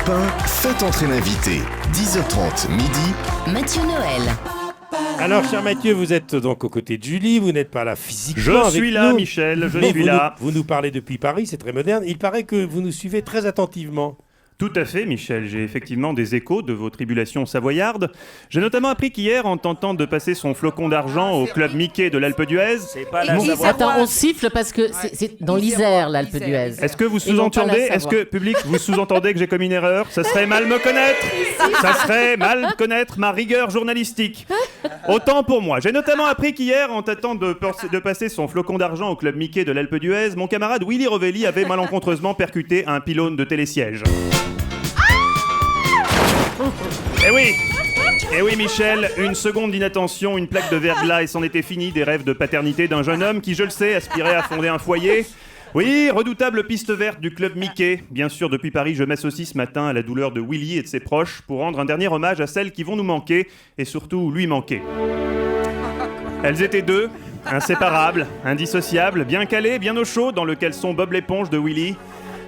Europe 1, faites entrer l'invité. 10h30, midi. Mathieu Noël. Alors, cher Mathieu, vous êtes donc aux côtés de Julie, vous n'êtes pas là physiquement Je avec suis là, nous, Michel, je mais suis là. Vous nous parlez depuis Paris, c'est très moderne. Il paraît que vous nous suivez très attentivement. Tout à fait, Michel. J'ai effectivement des échos de vos tribulations savoyardes. J'ai notamment appris qu'hier, en tentant de passer son flocon d'argent au club Mickey de l'Alpe d'Huez... C'est pas Attends, on siffle parce que c'est dans l'Isère, l'Alpe d'Huez. Est-ce que vous Et non pas la sous-entendez, Savoie. public, vous sous-entendez que j'ai commis une erreur? Ça serait mal me connaître. Ça serait mal connaître ma rigueur journalistique. Autant pour moi. J'ai notamment appris qu'hier, en tentant de passer son flocon d'argent au club Mickey de l'Alpe d'Huez, mon camarade Willy Rovelli avait malencontreusement percuté un pylône de télésiège. Eh oui, Michel, une seconde d'inattention, une plaque de verglas et c'en était fini des rêves de paternité d'un jeune homme qui, je le sais, aspirait à fonder un foyer. Oui, redoutable piste verte du club Mickey. Bien sûr, depuis Paris, je m'associe ce matin à la douleur de Willy et de ses proches pour rendre un dernier hommage à celles qui vont nous manquer et surtout lui manquer. Elles étaient deux, inséparables, indissociables, bien calées, bien au chaud dans le caleçon Bob l'éponge de Willy,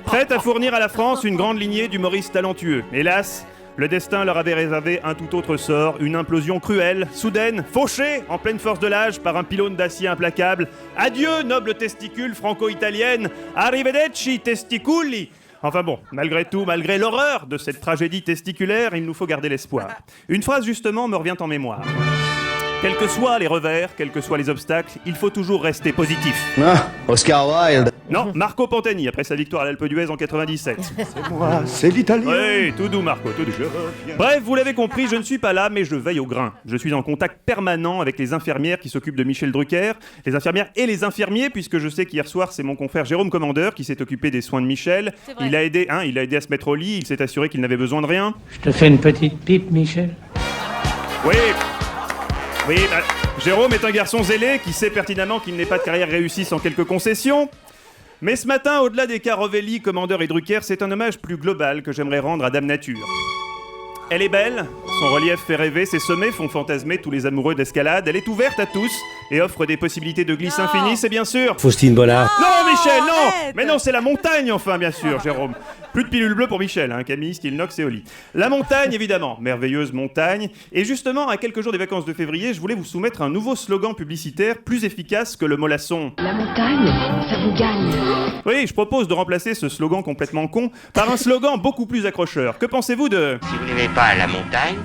prêtes à fournir à la France une grande lignée d'humoristes talentueux. Hélas, le destin leur avait réservé un tout autre sort, une implosion cruelle, soudaine, fauchée, en pleine force de l'âge, par un pylône d'acier implacable. Adieu, noble testicule franco-italienne, arrivederci testiculi. Enfin bon, malgré tout, malgré l'horreur de cette tragédie testiculaire, il nous faut garder l'espoir. Une phrase justement me revient en mémoire. Quels que soient les revers, quels que soient les obstacles, il faut toujours rester positif. Ah, Oscar Wilde. Non, Marco Pantani, après sa victoire à l'Alpe d'Huez en 97. C'est moi, c'est l'italien. Oui, tout doux Marco, tout doux. Bref, vous l'avez compris, je ne suis pas là, mais je veille au grain. Je suis en contact permanent avec les infirmières qui s'occupent de Michel Drucker, les infirmières et les infirmiers, puisque je sais qu'hier soir, c'est mon confrère Jérôme Commandeur qui s'est occupé des soins de Michel. Il a aidé à se mettre au lit, il s'est assuré qu'il n'avait besoin de rien. Je te fais une petite pipe, Michel. Oui, Jérôme est un garçon zélé qui sait pertinemment qu'il n'est pas de carrière réussie sans quelques concessions. Mais ce matin, au-delà des cas Rovelli, Commandeur et Drucker, c'est un hommage plus global que j'aimerais rendre à Dame Nature. Elle est belle, son relief fait rêver, ses sommets font fantasmer tous les amoureux d'escalade, elle est ouverte à tous et offre des possibilités de glisse infinies, c'est bien sûr... Faustine Bollard. Non, Michel, non. Mais non, c'est la montagne, enfin, bien sûr, Jérôme. Plus de pilules bleues pour Michel, hein, Camille, style Nox et Oli. La montagne, évidemment, merveilleuse montagne. Et justement, à quelques jours des vacances de février, je voulais vous soumettre un nouveau slogan publicitaire plus efficace que le mollasson. La montagne, ça vous gagne. Oui, je propose de remplacer ce slogan complètement con par un slogan beaucoup plus accrocheur. Que pensez-vous de... Si vous n'aimez pas la montagne,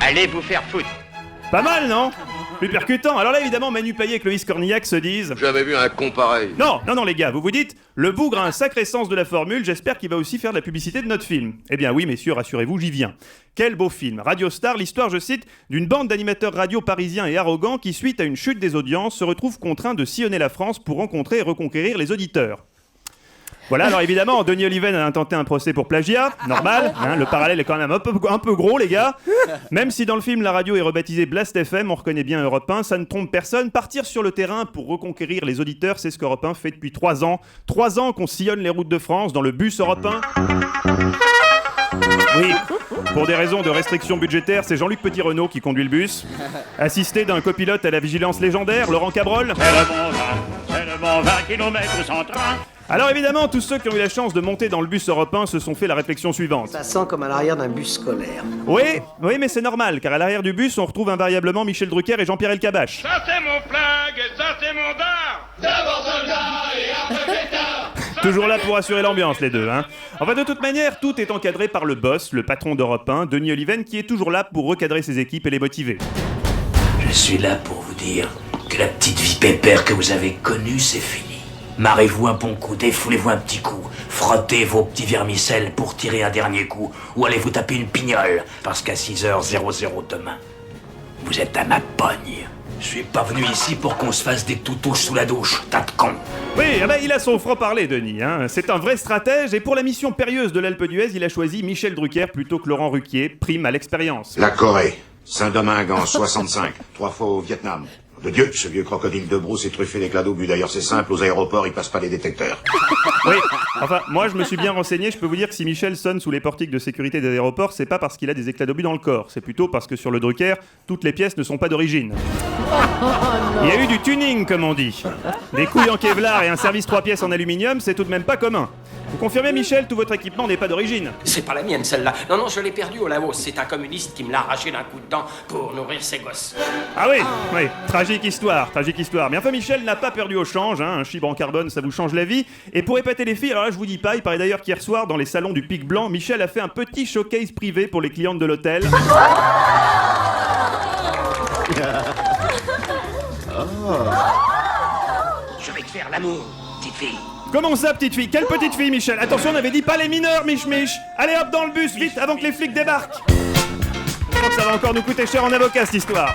allez vous faire foutre. Pas mal, non? Plus percutant. Alors là, évidemment, Manu Payet et Clovis Cornillac se disent... J'avais vu un con pareil. Non, les gars, vous vous dites, le bougre a un sacré sens de la formule, j'espère qu'il va aussi faire de la publicité de notre film. Eh bien oui, messieurs, rassurez-vous, j'y viens. Quel beau film. Radio Star, l'histoire, je cite, d'une bande d'animateurs radio parisiens et arrogants qui, suite à une chute des audiences, se retrouvent contraints de sillonner la France pour rencontrer et reconquérir les auditeurs. Voilà, alors évidemment, Denis Oliven a intenté un procès pour plagiat, normal, hein, le parallèle est quand même un peu gros, les gars. Même si dans le film, la radio est rebaptisée Blast FM, on reconnaît bien Europe 1, ça ne trompe personne. Partir sur le terrain pour reconquérir les auditeurs, c'est ce qu'Europe 1 fait depuis 3 ans. 3 ans qu'on sillonne les routes de France dans le bus Europe 1. Oui, pour des raisons de restrictions budgétaires, c'est Jean-Luc Petit-Renaud qui conduit le bus, assisté d'un copilote à la vigilance légendaire, Laurent Cabrol. C'est le bon 20 km sans train. Alors évidemment, tous ceux qui ont eu la chance de monter dans le bus Europe 1 se sont fait la réflexion suivante. Ça sent comme à l'arrière d'un bus scolaire. Oui, mais c'est normal, car à l'arrière du bus, on retrouve invariablement Michel Drucker et Jean-Pierre Elkabbach. Ça c'est mon flingue et ça c'est mon dard. D'abord soldat et après pétard. Toujours là pour assurer l'ambiance, les deux, hein. Enfin, de toute manière, tout est encadré par le boss, le patron d'Europe 1, Denis Oliven, qui est toujours là pour recadrer ses équipes et les motiver. Je suis là pour vous dire que la petite vie pépère que vous avez connue, c'est fini. Marrez-vous un bon coup, défoulez-vous un petit coup, frottez vos petits vermicelles pour tirer un dernier coup, ou allez vous taper une pignole, parce qu'à 6h00 demain, vous êtes à ma pogne. Je suis pas venu ici pour qu'on se fasse des toutouches sous la douche, tas de con. Oui, il a son franc-parler, Denis, hein. C'est un vrai stratège, et pour la mission périlleuse de l'Alpe d'Huez, il a choisi Michel Drucker plutôt que Laurent Ruquier, prime à l'expérience. La Corée, Saint-Domingue en 65, 3 fois au Vietnam. De Dieu, ce vieux crocodile de brousse est truffé d'éclats d'obus. D'ailleurs, c'est simple, aux aéroports, ils passent pas les détecteurs. Oui, enfin, moi je me suis bien renseigné, je peux vous dire que si Michel sonne sous les portiques de sécurité des aéroports, c'est pas parce qu'il a des éclats d'obus dans le corps, c'est plutôt parce que sur le Drucker, toutes les pièces ne sont pas d'origine. Il y a eu du tuning, comme on dit. Des couilles en Kevlar et un service 3 pièces en aluminium, c'est tout de même pas commun. Vous confirmez, Michel, tout votre équipement n'est pas d'origine? C'est pas la mienne, celle-là. Non, je l'ai perdue au Laos. C'est un communiste qui me l'a arraché d'un coup de dent pour nourrir ses gosses. Ah oui, oui, tragique histoire. Mais enfin, Michel n'a pas perdu au change, hein. Un chibre en carbone, ça vous change la vie. Et pour épater les filles, alors là, je vous dis pas, il paraît d'ailleurs qu'hier soir, dans les salons du Pic Blanc, Michel a fait un petit showcase privé pour les clientes de l'hôtel. Je vais te faire l'amour, petite fille. Comment ça, petite fille? Quelle petite fille, Michel? Attention, on avait dit pas les mineurs, Mich. Allez hop dans le bus, vite, avant que les flics débarquent. Je crois que ça va encore nous coûter cher en avocat, cette histoire.